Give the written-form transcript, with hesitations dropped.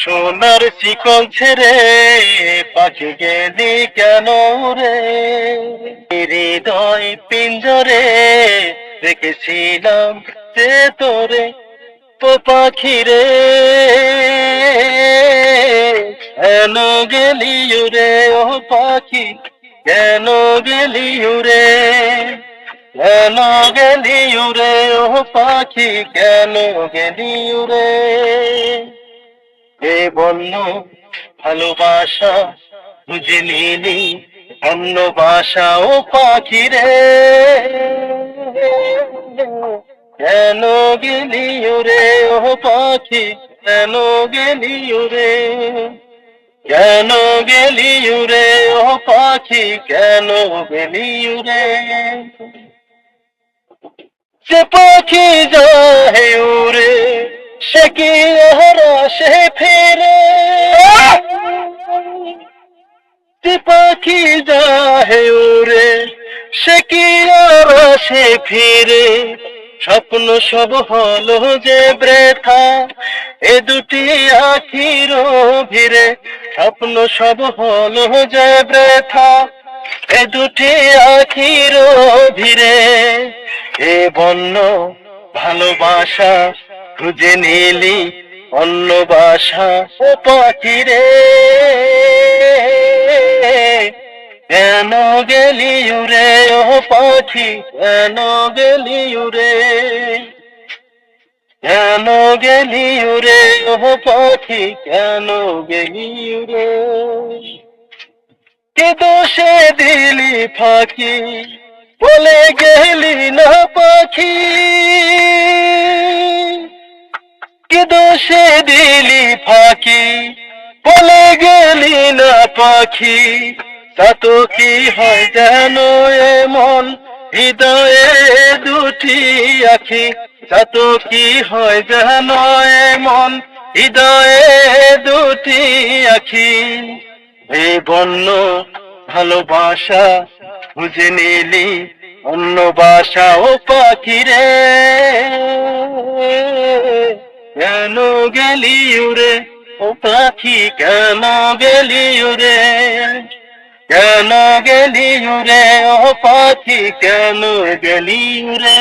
সোনার শিকল ছেড়ে পাখি গেলি কেন রে? হৃদয় পিঞ্জরে রেখেছিলাম যে তোরে, ও পাখি রে কেন গেলি উড়ে? ও পাখি কেন গেলি উড়ে? কেন গেলি উড়ে? ও পাখি কেন গেলি উড়ে? এ বন্য ভালোবাসা বুঝে নিলি অন্য বাসা, ও পাখি রে কেন গেলি উড়ে? ও পাখি কেন গেলি উড়ে? কেন গেলি উড়ে? ও পাখি কেন গেলি উড়ে? যে পাখি যায় উড়ে সে কি আর আসে ফিরে? যে পাখি যায় উড়ে সে কি আর আসে ফিরে? স্বপ্ন সব হলো যে বৃথা এ দুটি আখির ভিড়ে। স্বপ্ন সব হলো যে বৃথা এ দুটি আখির ভিড়ে। এ বন্য ভালোবাসা খুঁজে নিলি অন্য বাসা, ও পাখি রে কেন গেলি উড়ে? ও পাখি কেন গেলি উড়ে? কেন গেলি উড়ে? ও পাখি কেন গেলি উড়ে? কে দোষে দিলি ফাঁকি বলে গেলি না পাখি? কে দোষে দিলি ফাঁকি বলে গেলি না পাখি? তা তো কি হয় যেন এমন হৃদয়ে দুটি আখি? তা তো কি হয় যেন এমন হৃদয়ে দুটি আখি? এই বন্য ভালোবাসা খুঁজে নিলি অন্য বাসা, ও পাখি রে কেন গেলি উড়ে? ও পাখি কেন গেলি উড়ে? কেন গেলি উড়ে? ও পাখি কেন গেলি উড়ে?